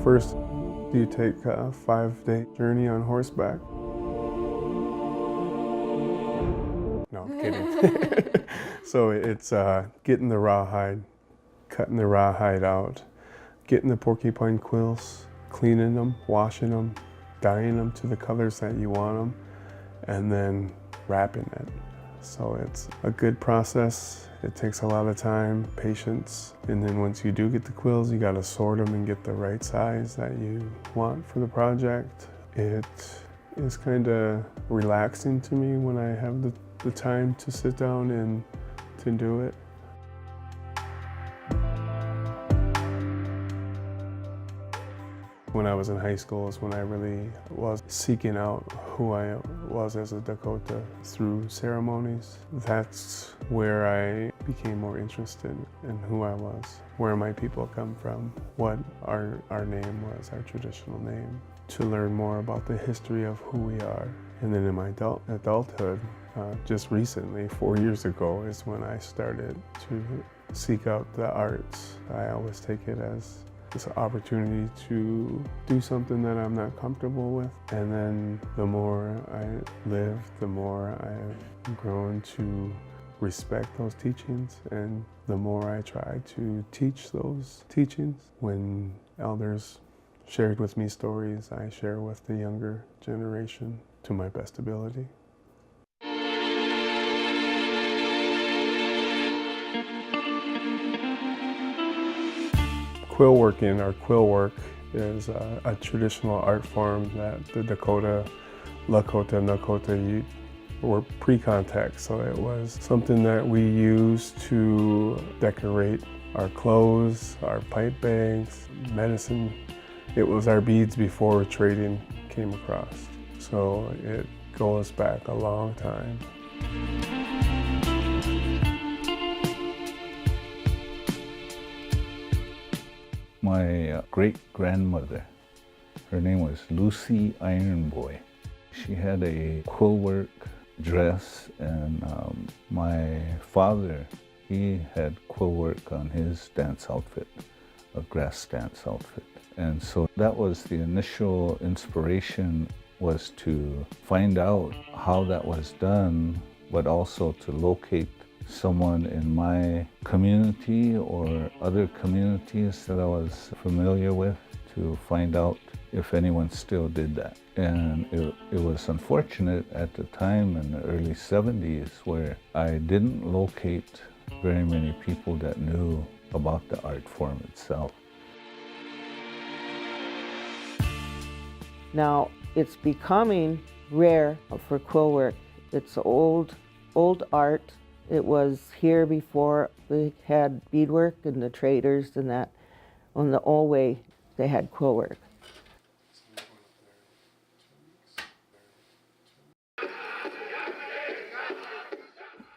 First, you take a 5-day journey on horseback. No, I'm kidding. So it's getting the rawhide, cutting the rawhide out, getting the porcupine quills, cleaning them, washing them, dyeing them to the colors that you want them, and then wrapping it. So it's a good process. It takes a lot of time, patience, and then once you do get the quills, you got to sort them and get the right size that you want for the project. It is kind of relaxing to me when I have the time to sit down and to do it. When I was in high school is when I really was seeking out who I was as a Dakota through ceremonies. That's where I became more interested in who I was, where my people come from, what our name was, our traditional name, to learn more about the history of who we are. And then in my adulthood, just recently, 4 years ago, is when I started to seek out the arts. I always take it as this opportunity to do something that I'm not comfortable with. And then the more I live, the more I've grown to respect those teachings, and the more I try to teach those teachings. When elders shared with me stories, I share with the younger generation to my best ability. Quill working, or quill work, is a traditional art form that the Dakota, Lakota, Nakota were pre-contact. So it was something that we used to decorate our clothes, our pipe bags, medicine. It was our beads before trading came across. So it goes back a long time. My great-grandmother, her name was Lucy Ironboy. She had a quill work dress, and my father, he had quill work on his dance outfit, a grass dance outfit. And so that was the initial inspiration, was to find out how that was done, but also to locate someone in my community or other communities that I was familiar with, to find out if anyone still did that. And it was unfortunate at the time in the early 70s where I didn't locate very many people that knew about the art form itself. Now it's becoming rare for quill work. It's old art. It was here before we had beadwork and the traders and that. On the old way, they had quill work.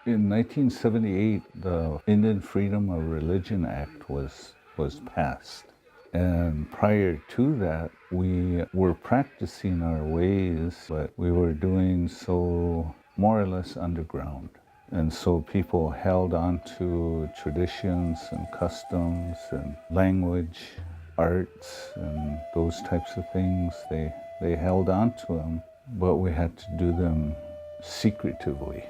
In 1978, the Indian Freedom of Religion Act was passed. And prior to that, we were practicing our ways, but we were doing so more or less underground. And so people held on to traditions and customs and language, arts, and those types of things. They held on to them, but we had to do them secretively.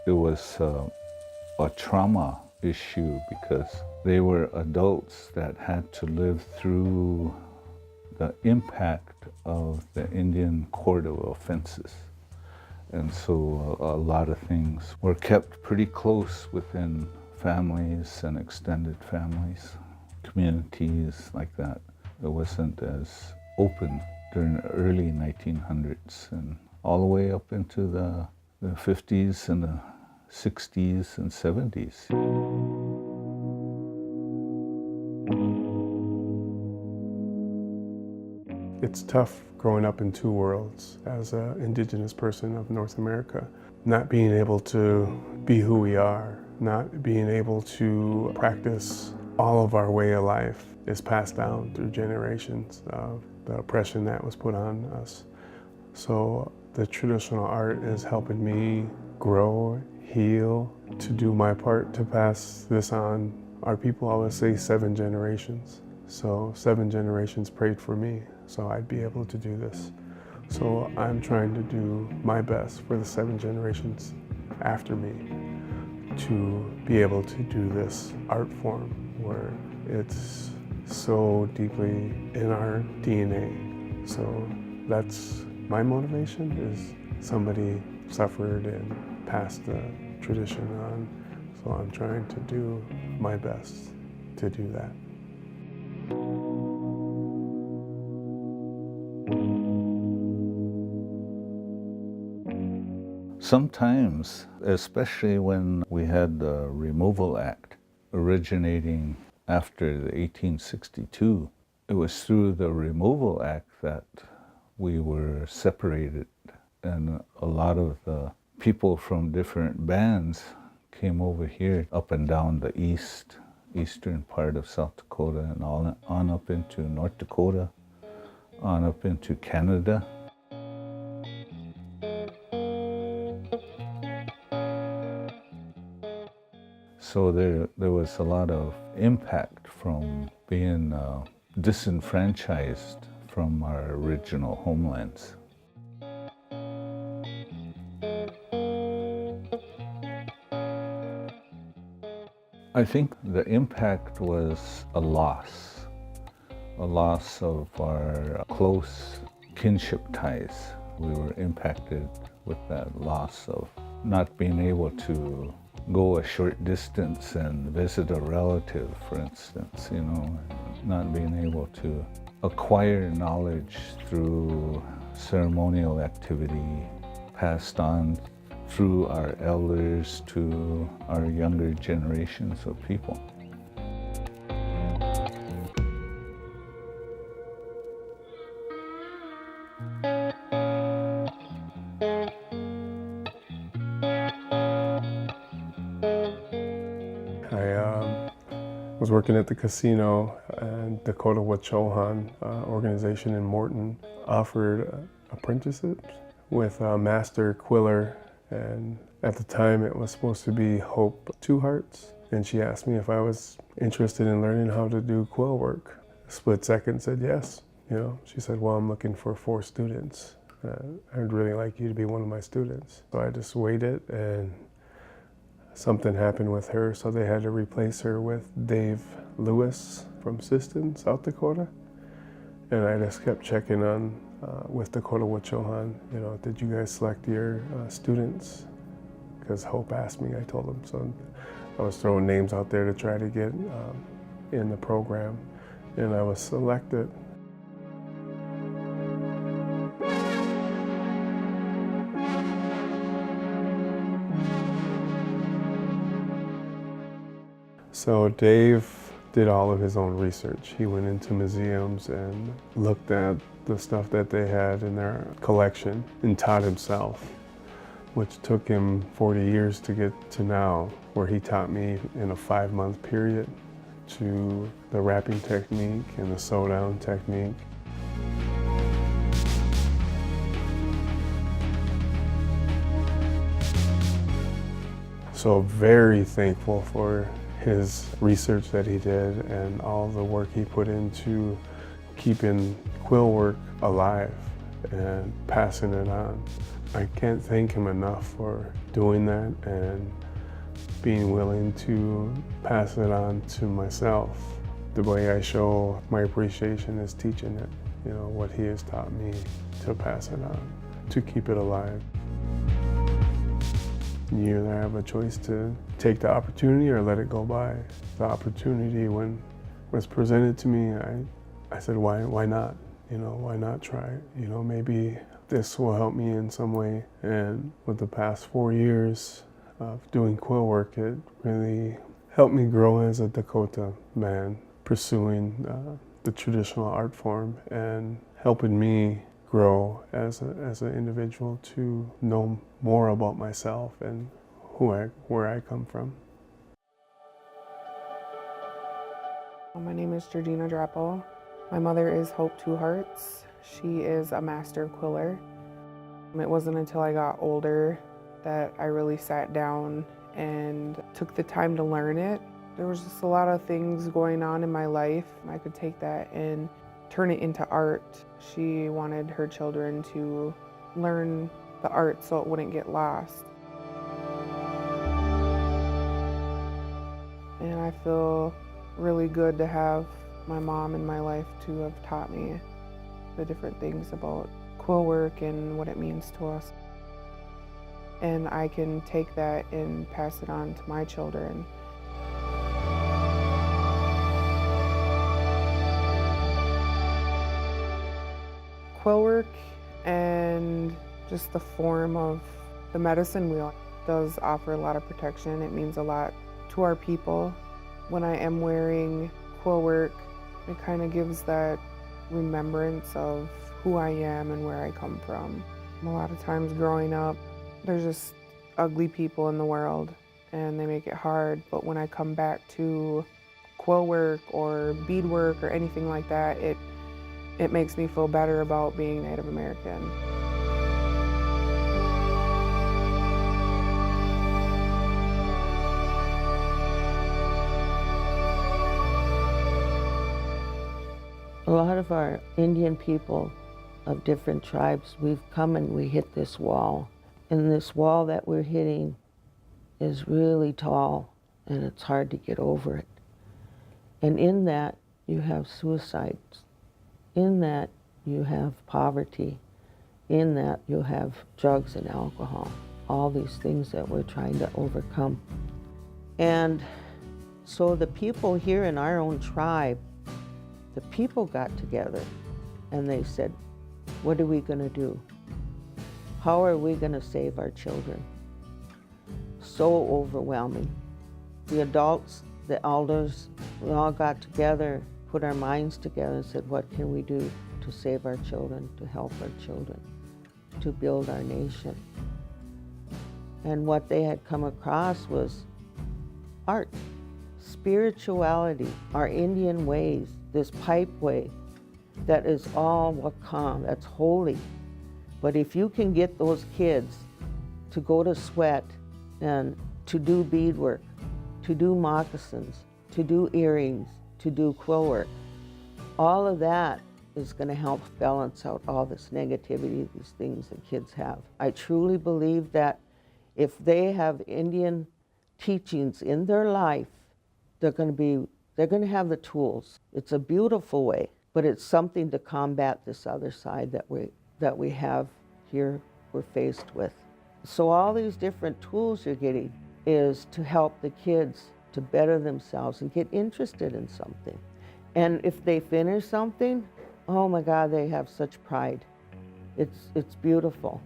It was a trauma issue because they were adults that had to live through the impact of the Indian Code of Offenses. And so a lot of things were kept pretty close within families and extended families, communities like that. It wasn't as open during the early 1900s and all the way up into the 50s and the 60s and 70s. It's tough growing up in two worlds as an indigenous person of North America, not being able to be who we are, not being able to practice all of our way of life is passed down through generations of the oppression that was put on us. So the traditional art is helping me grow, heal, to do my part to pass this on. Our people always say 7 generations. So 7 generations prayed for me, so I'd be able to do this. So I'm trying to do my best for the 7 generations after me to be able to do this art form where it's so deeply in our DNA. So that's my motivation, is somebody suffered and passed the tradition on. So I'm trying to do my best to do that. Sometimes, especially when we had the Removal Act originating after the 1862, it was through the Removal Act that we were separated, and a lot of the people from different bands came over here up and down the eastern part of South Dakota and on up into North Dakota, on up into Canada. So there was a lot of impact from being disenfranchised from our original homelands. I think the impact was a loss of our close kinship ties. We were impacted with that loss of not being able to go a short distance and visit a relative, for instance, not being able to acquire knowledge through ceremonial activity passed on through our elders to our younger generations of people. I was working at the casino, and Dakota Wachohan organization in Morton offered apprenticeships with Master Quiller, and at the time it was supposed to be Hope Two Hearts, and she asked me if I was interested in learning how to do quill work. Split second said yes. She said, well, I'm looking for 4 students. I'd really like you to be one of my students. So I just waited, and something happened with her, so they had to replace her with Dave Lewis from Siston, South Dakota. And I just kept checking on with Dakota Wachohan, did you guys select your students? Because Hope asked me, I told them. So I was throwing names out there to try to get in the program, and I was selected. So Dave did all of his own research. He went into museums and looked at the stuff that they had in their collection and taught himself, which took him 40 years to get to now, where he taught me in a 5-month period to the wrapping technique and the sew down technique. So very thankful for his research that he did and all the work he put into keeping quill work alive and passing it on. I can't thank him enough for doing that and being willing to pass it on to myself. The way I show my appreciation is teaching it, what he has taught me, to pass it on, to keep it alive. You either have a choice to take the opportunity or let it go by. The opportunity, when it was presented to me, I said, why not? Why not try it? Maybe this will help me in some way. And with the past 4 years of doing quill work, it really helped me grow as a Dakota man, pursuing the traditional art form and helping me grow as an individual to know more about myself and where I come from. My name is Georgina Drappel. My mother is Hope Two Hearts. She is a master quiller. It wasn't until I got older that I really sat down and took the time to learn it. There was just a lot of things going on in my life. I could take that and turn it into art. She wanted her children to learn the art so it wouldn't get lost. And I feel really good to have my mom in my life to have taught me the different things about quill work and what it means to us. And I can take that and pass it on to my children. Quill work and just the form of the medicine wheel does offer a lot of protection. It means a lot to our people. When I am wearing quill work, it kind of gives that remembrance of who I am and where I come from. A lot of times growing up, there's just ugly people in the world and they make it hard, but when I come back to quill work or beadwork or anything like that, it makes me feel better about being Native American. A lot of our Indian people of different tribes, we've come and we hit this wall. And this wall that we're hitting is really tall and it's hard to get over it. And in that, you have suicides. In that, you have poverty. In that, you have drugs and alcohol. All these things that we're trying to overcome. And so the people here in our own tribe, the people got together and they said, what are we going to do? How are we going to save our children? So overwhelming. The adults, the elders, we all got together, put our minds together and said, what can we do to save our children, to help our children, to build our nation? And what they had come across was art, spirituality, our Indian ways, this pipe way that is all wakam, that's holy. But if you can get those kids to go to sweat and to do beadwork, to do moccasins, to do earrings, to do quill work, all of that is going to help balance out all this negativity, these things that kids have. I truly believe that if they have Indian teachings in their life, they're going to have the tools. It's a beautiful way, but it's something to combat this other side that we have here, we're faced with. So all these different tools you're getting is to help the kids to better themselves and get interested in something. And if they finish something, oh my God, they have such pride. It's beautiful.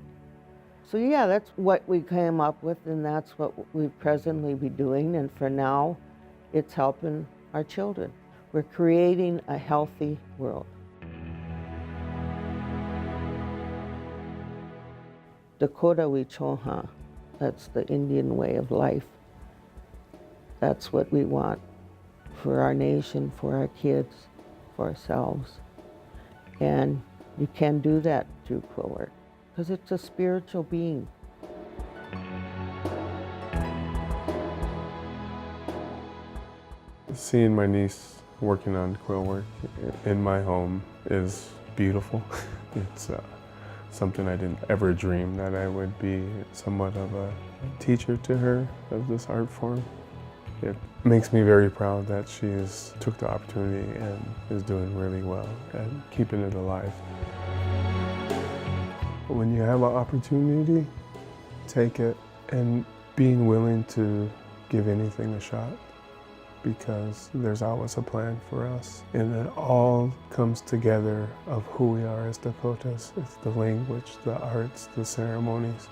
So yeah, that's what we came up with, and that's what we presently be doing. And for now, it's helping our children. We're creating a healthy world. Dakota Wichoha, that's the Indian way of life. That's what we want for our nation, for our kids, for ourselves. And you can do that through quill work, because it's a spiritual being. Seeing my niece working on quill work in my home is beautiful. It's something I didn't ever dream that I would be somewhat of a teacher to her of this art form. It makes me very proud that she's took the opportunity and is doing really well and keeping it alive. But when you have an opportunity, take it, and being willing to give anything a shot, because there's always a plan for us. And it all comes together of who we are as Dakotas. It's the language, the arts, the ceremonies.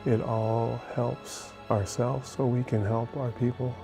It all helps ourselves so we can help our people.